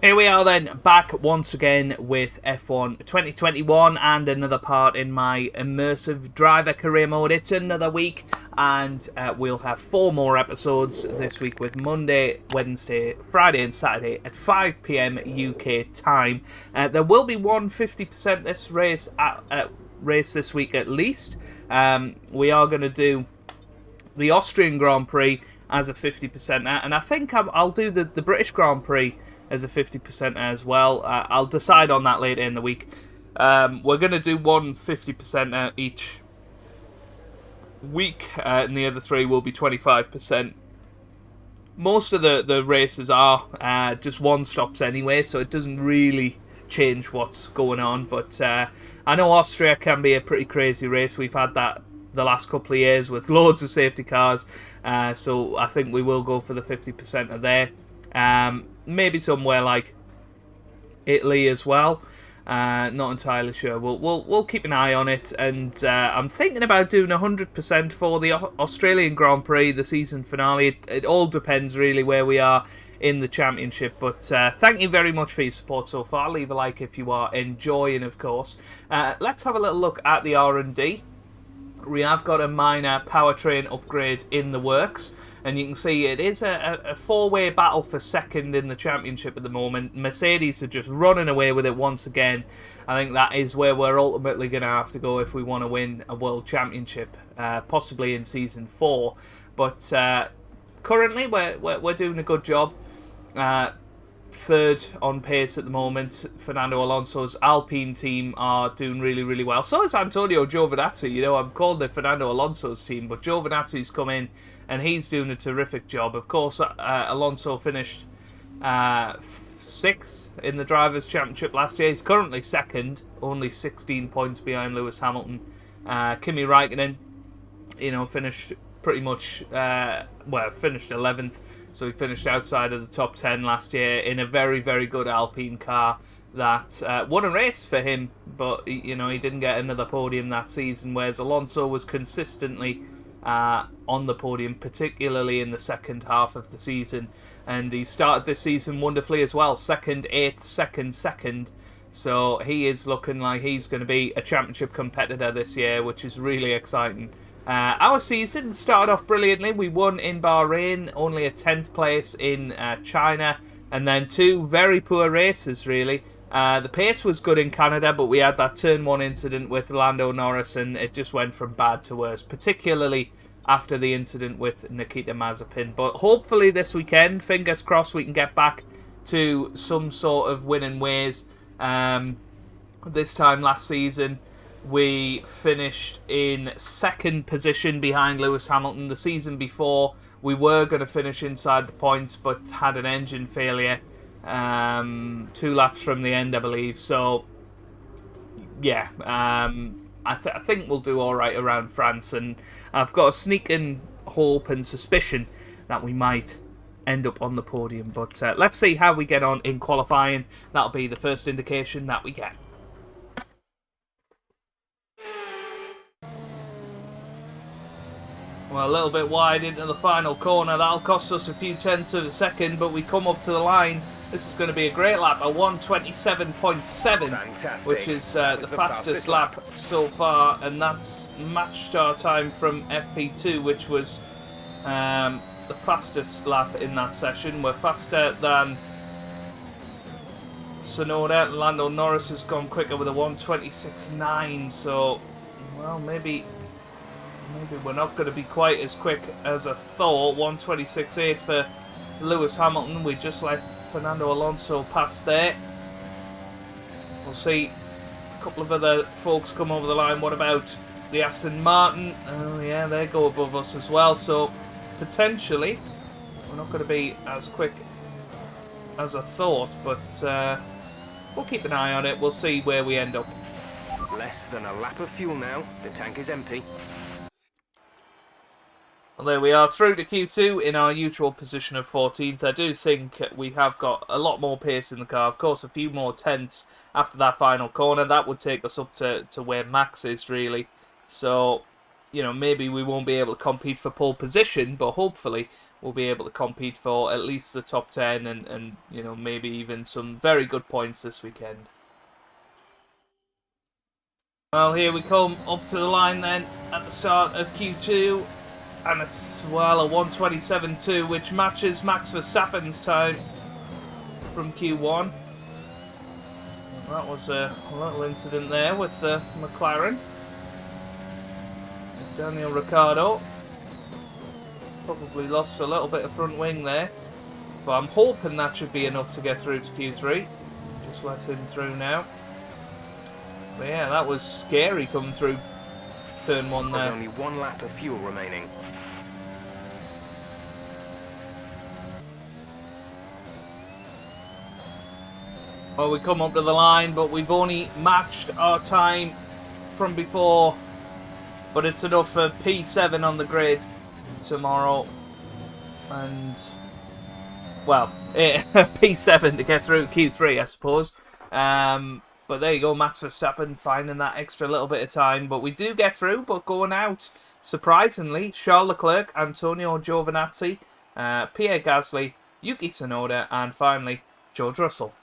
Here we are then, back once again with F1 2021 and another part in my Immersive Driver Career Mode. It's another week and we'll have 4 more episodes this week with Monday, Wednesday, Friday and Saturday at 5 PM UK time. There will be one 50% this race this week at least. We are going to do the Austrian Grand Prix as a 50% and I think I'll do the British Grand Prix as a 50% as well. I'll decide on that later in the week. We're going to do one 50% each week, and the other 3 will be 25%. Most of the races are just one stops anyway, so it doesn't really change what's going on. But I know Austria can be a pretty crazy race. We've had that the last couple of years with loads of safety cars, so I think we will go for the 50% of there. Maybe somewhere like Italy as well. Not entirely sure. We'll keep an eye on it, and I'm thinking about doing 100% for the Australian Grand Prix, the season finale. It all depends really where we are in the championship. But thank you very much for your support so far. Leave a like if you are enjoying, of course. Let's have a little look at the R&D. We have got a minor powertrain upgrade in the works. And you can see it is a 4-way battle for second in the championship at the moment. Mercedes are just running away with it once again. I think that is where we're ultimately going to have to go if we want to win a world championship, possibly in season 4. But currently we're doing a good job. 3rd on pace at the moment. Fernando Alonso's Alpine team are doing really, really well. So is Antonio Giovinazzi. You know, I'm called it Fernando Alonso's team, but Giovinazzi's come in and he's doing a terrific job. Of course, Alonso finished 6th in the Drivers' Championship last year. He's currently 2nd, only 16 points behind Lewis Hamilton. Kimi Räikkönen, finished pretty much, finished 11th. So he finished outside of the top 10 last year in a very, very good Alpine car that won a race for him. But, he didn't get another podium that season, whereas Alonso was consistently on the podium, particularly in the second half of the season. And he started this season wonderfully as well. 2nd, 8th, 2nd. So he is looking like he's going to be a championship competitor this year, which is really exciting. Our season started off brilliantly. We won in Bahrain, only a 10th place in China, and then 2 very poor races, really. The pace was good in Canada, but we had that turn 1 incident with Lando Norris, and it just went from bad to worse, particularly after the incident with Nikita Mazepin. But hopefully this weekend, fingers crossed, we can get back to some sort of winning ways. This time last season, we finished in 2nd position behind Lewis Hamilton. The season before, we were going to finish inside the points, but had an engine failure 2 laps from the end, I believe. So, yeah, I think we'll do all right around France, and I've got a sneaking hope and suspicion that we might end up on the podium. But let's see how we get on in qualifying. That'll be the first indication that we get. Well, a little bit wide into the final corner. That'll cost us a few tenths of a second, but we come up to the line. This is going to be a great lap, a 1:27.7, which is the fastest lap so far, and that's matched our time from FP2, which was the fastest lap in that session. We're faster than Tsunoda. Lando Norris has gone quicker with a 1:26.9, so, well, maybe we're not going to be quite as quick as I thought. 1:26.8 for Lewis Hamilton. We just let Fernando Alonso pass there. We'll see a couple of other folks come over the line. What about the Aston Martin? Oh yeah, they go above us as well. So potentially we're not going to be as quick as I thought, but we'll keep an eye on it. We'll see where we end up. Less than a lap of fuel now. The tank is empty. Well, there we are, through to Q2 in our usual position of 14th. I do think we have got a lot more pace in the car. Of course, a few more tenths after that final corner. That would take us up to where Max is, really. So, maybe we won't be able to compete for pole position, but hopefully we'll be able to compete for at least the top 10 and you know, maybe even some very good points this weekend. Well, here we come up to the line then at the start of Q2, and it's, well, a 1:27.2, which matches Max Verstappen's time from Q1. That was a little incident there with McLaren. Daniel Ricciardo probably lost a little bit of front wing there, but I'm hoping that should be enough to get through to Q3. Just let him through now. But yeah, that was scary coming through turn 1 there. There's only 1 lap of fuel remaining. Well, we come up to the line, but we've only matched our time from before. But it's enough for P7 on the grid tomorrow. And, well, P7 to get through Q3, I suppose. But there you go, Max Verstappen finding that extra little bit of time. But we do get through, but going out, surprisingly, Charles Leclerc, Antonio Giovinazzi, Pierre Gasly, Yuki Tsunoda, and finally, George Russell.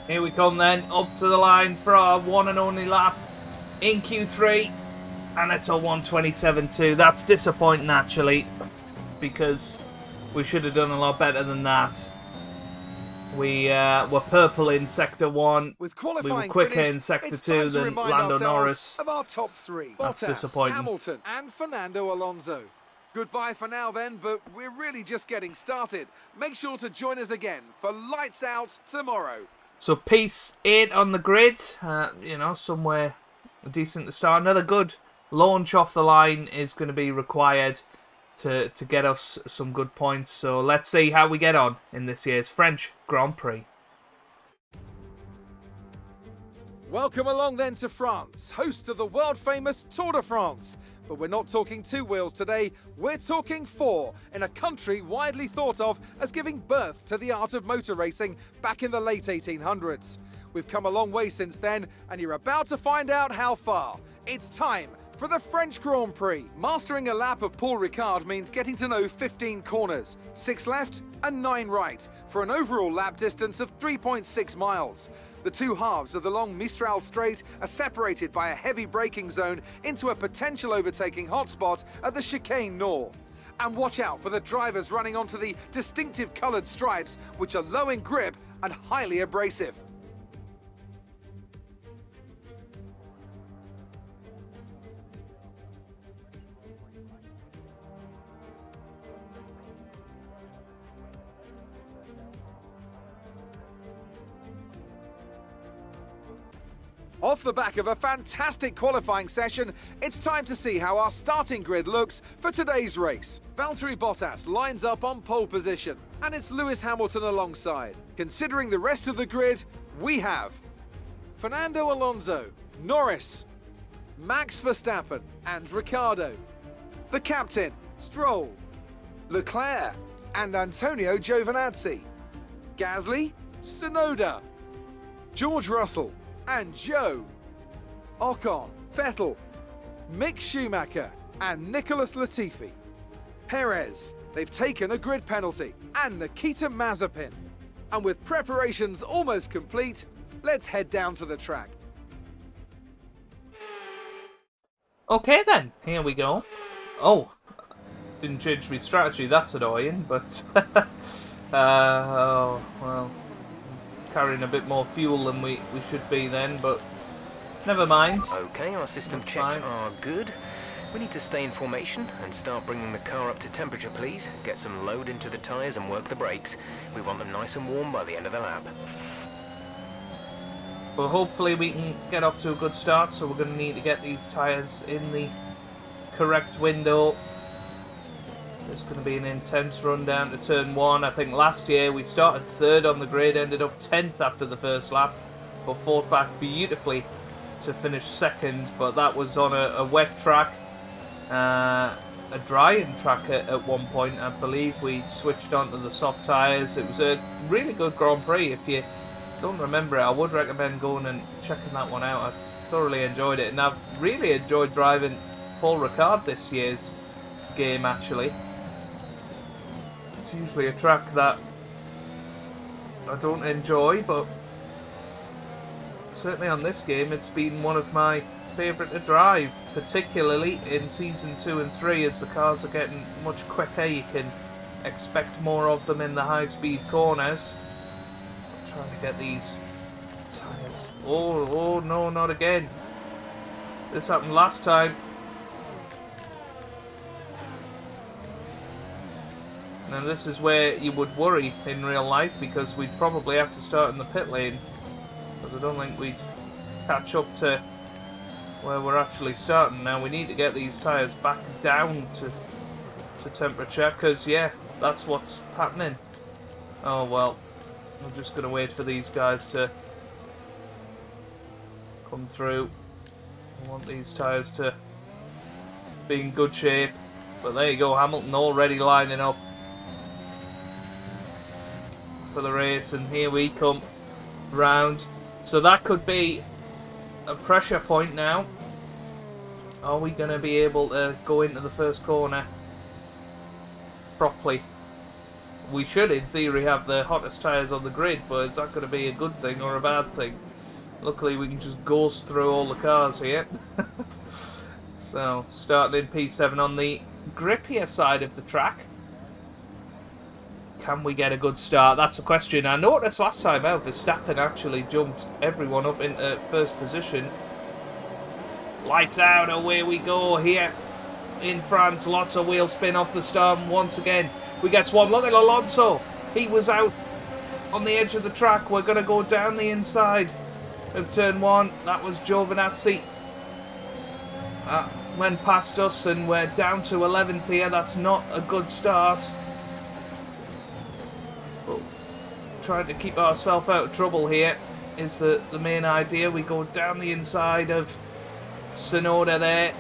Here we come then, up to the line for our one and only lap in Q3. And it's a 1:27.2. That's disappointing, actually, because we should have done a lot better than that. We were purple in Sector 1. We were quicker in Sector 2 than Lando Norris. Of our top 3. That's Bottas, disappointing. Hamilton and Fernando Alonso. Goodbye for now then, but we're really just getting started. Make sure to join us again for Lights Out tomorrow. So P8 on the grid, you know, somewhere decent to start. Another good launch off the line is going to be required to get us some good points. So let's see how we get on in this year's French Grand Prix. Welcome along then to France, host of the world-famous Tour de France. But we're not talking 2 wheels today, we're talking 4, in a country widely thought of as giving birth to the art of motor racing back in the late 1800s. We've come a long way since then, and you're about to find out how far. It's time for the French Grand Prix. Mastering a lap of Paul Ricard means getting to know 15 corners, 6 left and 9 right, for an overall lap distance of 3.6 miles. The 2 halves of the long Mistral Straight are separated by a heavy braking zone into a potential overtaking hotspot at the Chicane Nord. And watch out for the drivers running onto the distinctive coloured stripes, which are low in grip and highly abrasive. Off the back of a fantastic qualifying session, it's time to see how our starting grid looks for today's race. Valtteri Bottas lines up on pole position, and it's Lewis Hamilton alongside. Considering the rest of the grid, we have Fernando Alonso, Norris, Max Verstappen and Ricciardo, the captain, Stroll, Leclerc and Antonio Giovinazzi, Gasly, Tsunoda, George Russell and Joe, Ocon, Vettel, Mick Schumacher and Nicholas Latifi, Perez, they've taken a grid penalty, and Nikita Mazepin. And with preparations almost complete, let's head down to the track. Okay then, here we go. Oh, didn't change my strategy, that's annoying, but oh, well, carrying a bit more fuel than we should be then, but never mind. Okay, our system That's checks fine. are good. We need to stay in formation and start bringing the car up to temperature, please. Get some load into the tyres and work the brakes. We want them nice and warm by the end of the lap. But hopefully we can get off to a good start, so we're going to need to get these tyres in the correct window. There's going to be an intense run down to turn 1. I think last year we started 3rd on the grid, ended up 10th after the first lap, but fought back beautifully to finish 2nd. But that was on a wet track, a drying track at one point. I believe we switched onto the soft tyres. It was a really good Grand Prix. If you don't remember it, I would recommend going and checking that one out. I thoroughly enjoyed it, and I've really enjoyed driving Paul Ricard this year's game, actually. It's usually a track that I don't enjoy, but certainly on this game it's been one of my favourite to drive, particularly in Season 2 and 3 as the cars are getting much quicker. You can expect more of them in the high-speed corners. I'm trying to get these tyres. Oh no, not again. This happened last time. Now this is where you would worry in real life, because we'd probably have to start in the pit lane, because I don't think we'd catch up to where we're actually starting. Now we need to get these tyres back down to temperature, because yeah, that's what's happening. Oh well, I'm just going to wait for these guys to come through. I want these tyres to be in good shape. But there you go, Hamilton already lining up for the race, and here we come round. So that could be a pressure point now. Are we going to be able to go into the first corner properly? We should, in theory, have the hottest tyres on the grid, but is that going to be a good thing or a bad thing? Luckily, we can just ghost through all the cars here. So, starting in P7 on the grippier side of the track. Can we get a good start? That's the question. I noticed last time out, Verstappen actually jumped everyone up into first position. Lights out, away we go here in France. Lots of wheel spin off the start. Once again, we get one. Look at Alonso. He was out on the edge of the track. We're going to go down the inside of turn 1. That was Giovinazzi. Went past us, and we're down to 11th here. That's not a good start. But trying to keep ourselves out of trouble here is the main idea. We go down the inside of Tsunoda there.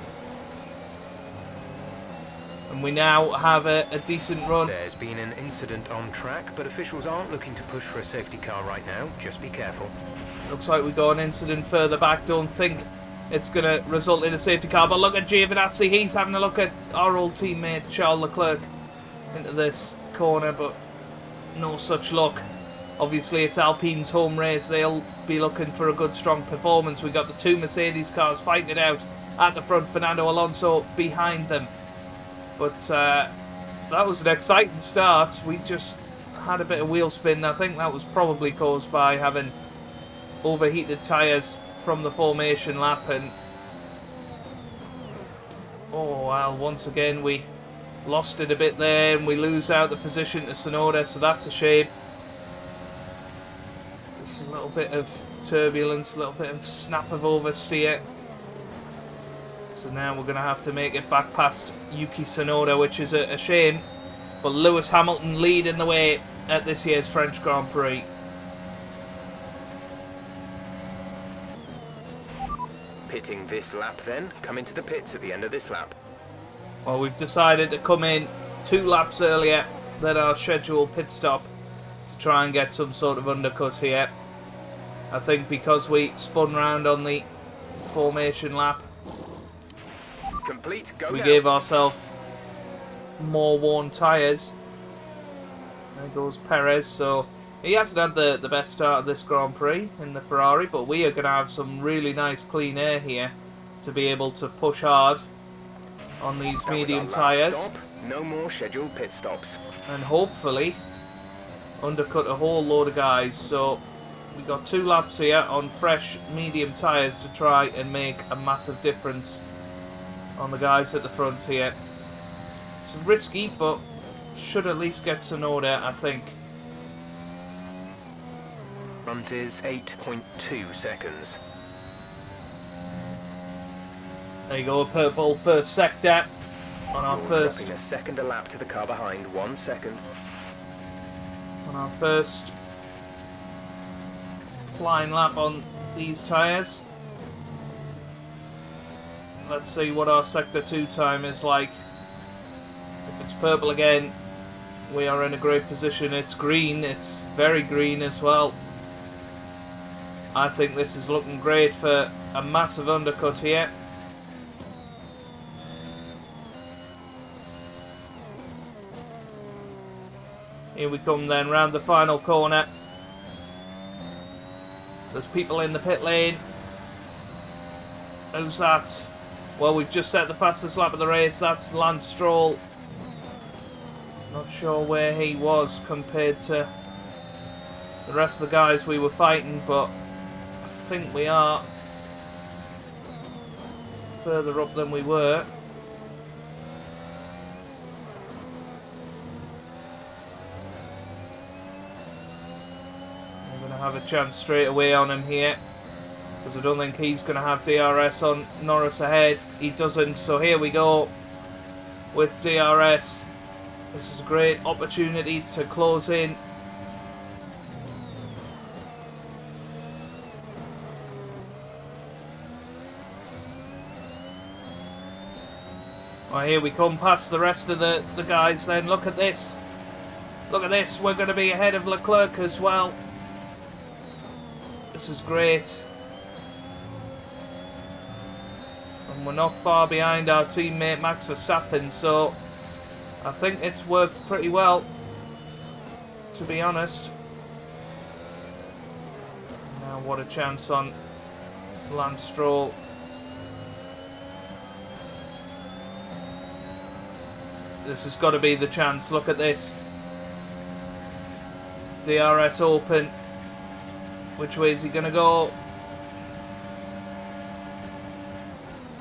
And we now have a decent run. There's been an incident on track, but officials aren't looking to push for a safety car right now. Just be careful. Looks like we got an incident further back. Don't think it's going to result in a safety car. But look at Giovinazzi. He's having a look at our old teammate Charles Leclerc into this corner, but no such luck. Obviously, it's Alpine's home race. They'll be looking for a good, strong performance. We got the two Mercedes cars fighting it out at the front. Fernando Alonso behind them. But that was an exciting start. We just had a bit of wheel spin. I think that was probably caused by having overheated tyres from the formation lap. And oh well, once again we lost it a bit there, and we lose out the position to Tsunoda, so that's a shame. Just a little bit of turbulence, a little bit of snap of oversteer. So now we're going to have to make it back past Yuki Tsunoda, which is a shame. But Lewis Hamilton leading the way at this year's French Grand Prix. Pitting this lap then. Come into the pits at the end of this lap. Well, we've decided to come in 2 laps earlier than our scheduled pit stop to try and get some sort of undercut here. I think because we spun round on the formation lap, Complete. Go we now. gave ourselves more worn tyres. There goes Perez. So he hasn't had the best start of this Grand Prix in the Ferrari, but we are going to have some really nice clean air here to be able to push hard on these That was medium our last tyres. stop. No more scheduled pit stops. And hopefully undercut a whole load of guys. So we got 2 laps here on fresh medium tyres to try and make a massive difference on the guys at the front here. It's risky, but should at least get Tsunoda, I think. Front is 8.2 seconds. There you go, purple first sector on our You're first dropping a second a lap to the car behind. 1 second. Flying lap on these tyres. Let's see what our sector 2 time is like. If it's purple again, we are in a great position. It's green, it's very green as well. I think this is looking great for a massive undercut here. Here we come then, round the final corner. There's people in the pit lane. Who's that? Well, we've just set the fastest lap of the race. That's Lance Stroll. Not sure where he was compared to the rest of the guys we were fighting, but I think we are further up than we were. We're going to have a chance straight away on him here, because I don't think he's going to have DRS on Norris ahead. He doesn't, so here we go with DRS. This is a great opportunity to close in. Well, here we come past the rest of the guys then. Look at this. Look at this. We're going to be ahead of Leclerc as well. This is great. And we're not far behind our teammate Max Verstappen, so I think it's worked pretty well, to be honest. Now what a chance on Lance Stroll. This has got to be the chance. Look at this. DRS open. Which way is he going to go?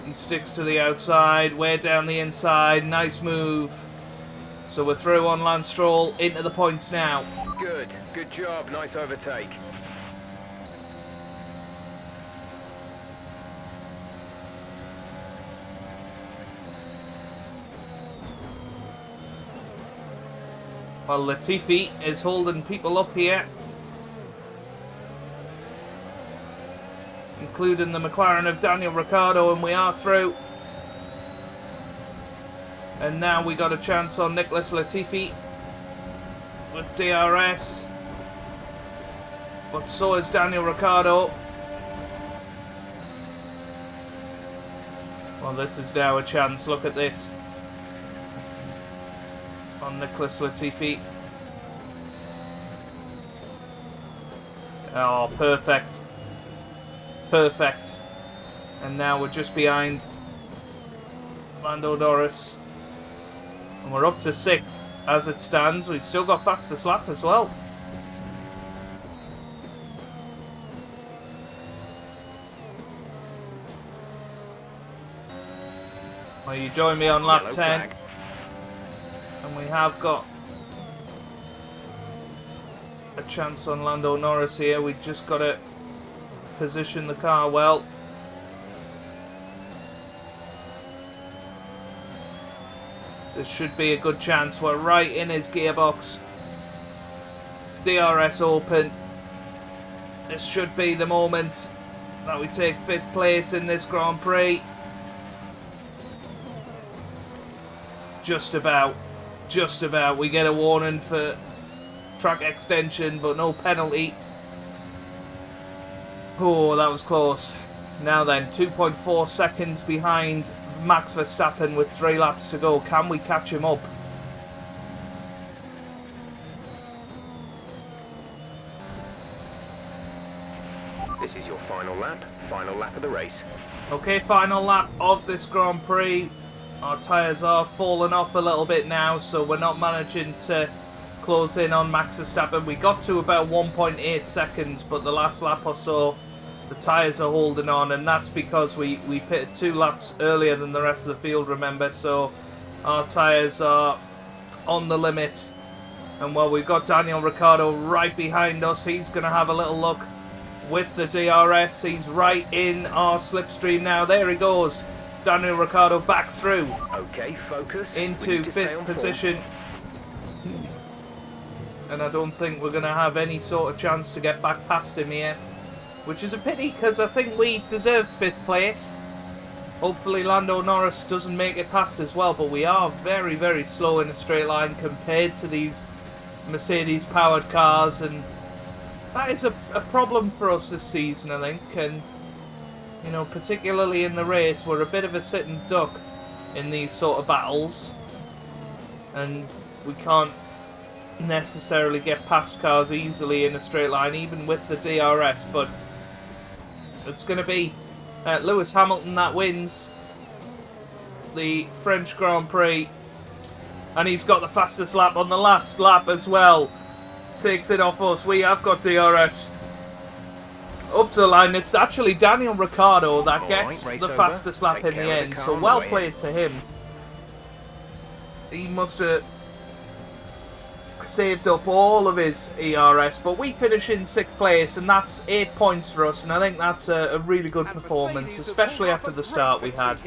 He sticks to the outside, way down the inside. Nice move. So we're through on Lance Stroll, into the points now. Good job, nice overtake. Well, Latifi is holding people up here, including the McLaren of Daniel Ricciardo, and we are through. And now we got a chance on Nicholas Latifi with DRS, but so is Daniel Ricciardo. Well, this is now a chance. Look at this on Nicholas Latifi. Oh, perfect. Perfect. And now we're just behind Lando Norris. And we're up to 6th as it stands. We've still got fastest lap as well. Well, you join me on lap 10. Flag. And we have got a chance on Lando Norris here. We've just got to position the car well. This should be a good chance. We're right in his gearbox. DRS open. This should be the moment that we take 5th place in this Grand Prix. Just about. Just about. We get a warning for track extension, but no penalty. Oh, that was close. Now then, 2.4 seconds behind Max Verstappen with 3 laps to go. Can we catch him up? This is your final lap of the race. Okay, final lap of this Grand Prix. Our tyres are falling off a little bit now, so we're not managing to close in on Max Verstappen. We got to about 1.8 seconds, but the last lap or so, the tyres are holding on, and that's because we pitted 2 laps earlier than the rest of the field, remember, so our tyres are on the limit. And well, we've got Daniel Ricciardo right behind us. He's going to have a little look with the DRS. He's right in our slipstream now. There he goes. Daniel Ricciardo back through. Okay, focus. Into 5th position. And I don't think we're going to have any sort of chance to get back past him here. Which is a pity, because I think we deserved 5th place. Hopefully Lando Norris doesn't make it past as well, but we are very, very slow in a straight line compared to these Mercedes-powered cars, and that is a problem for us this season, I think. And, you know, particularly in the race, we're a bit of a sitting duck in these sort of battles, and we can't necessarily get past cars easily in a straight line, even with the DRS, but it's going to be Lewis Hamilton that wins the French Grand Prix, and he's got the fastest lap on the last lap as well. Takes it off us. We have got DRS up to the line. It's actually Daniel Ricciardo that gets the fastest lap in the end, so well played to him. He must have saved up all of his ERS, but we finish in 6th place, and that's 8 points for us, and I think that's a really good performance, especially after the start we had.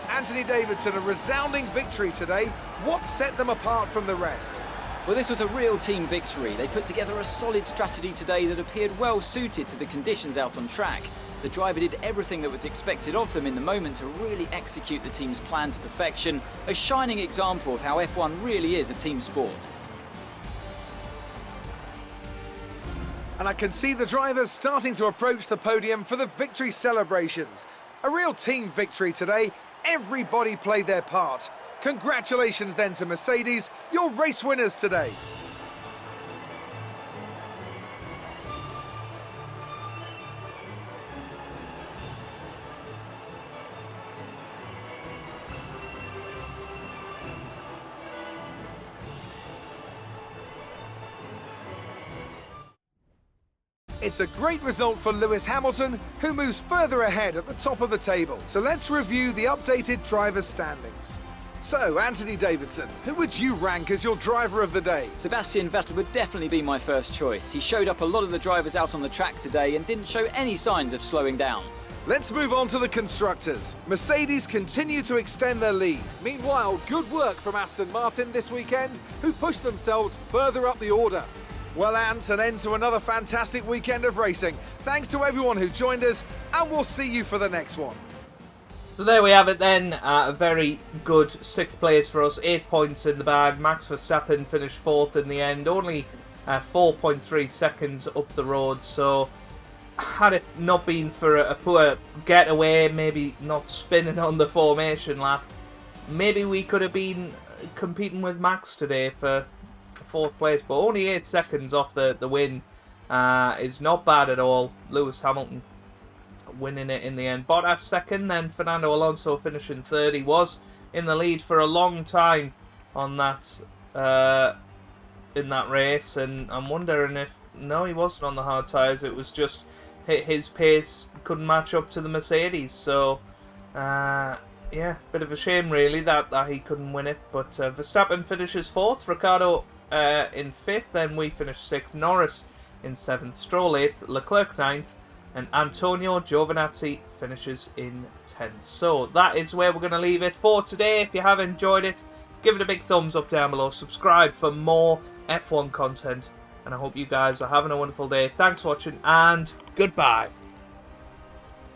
Anthony Davidson, a resounding victory today. What set them apart from the rest? Well, this was a real team victory. They put together a solid strategy today that appeared well suited to the conditions out on track. The driver did everything that was expected of them in the moment to really execute the team's plan to perfection. A shining example of how F1 really is a team sport. And I can see the drivers starting to approach the podium for the victory celebrations. A real team victory today. Everybody played their part. Congratulations then to Mercedes, your race winners today. It's a great result for Lewis Hamilton, who moves further ahead at the top of the table. So let's review the updated driver standings. So, Anthony Davidson, who would you rank as your driver of the day? Sebastian Vettel would definitely be my first choice. He showed up a lot of the drivers out on the track today and didn't show any signs of slowing down. Let's move on to the constructors. Mercedes continue to extend their lead. Meanwhile, good work from Aston Martin this weekend, who pushed themselves further up the order. Well, Ant, an end to another fantastic weekend of racing. Thanks to everyone who joined us, and we'll see you for the next one. So there we have it then, a very good 6th place for us, 8 points in the bag. Max Verstappen finished 4th in the end, only 4.3 seconds up the road, so had it not been for a poor getaway, maybe not spinning on the formation lap, maybe we could have been competing with Max today for 4th place, but only 8 seconds off the win is not bad at all. Lewis Hamilton winning it in the end. Bottas 2nd, then Fernando Alonso finishing 3rd. He was in the lead for a long time on that in that race, and I'm wondering if no, he wasn't on the hard tyres. It was just his pace couldn't match up to the Mercedes. So yeah, bit of a shame really that he couldn't win it. But Verstappen finishes 4th, Ricciardo in 5th, then we finished 6th, Norris in 7th, Stroll 8th, Leclerc 9th, and Antonio Giovinazzi finishes in 10th. So that is where we're going to leave it for today. If you have enjoyed it, give it a big thumbs up down below, subscribe for more F1 content, and I hope you guys are having a wonderful day. Thanks for watching, and goodbye.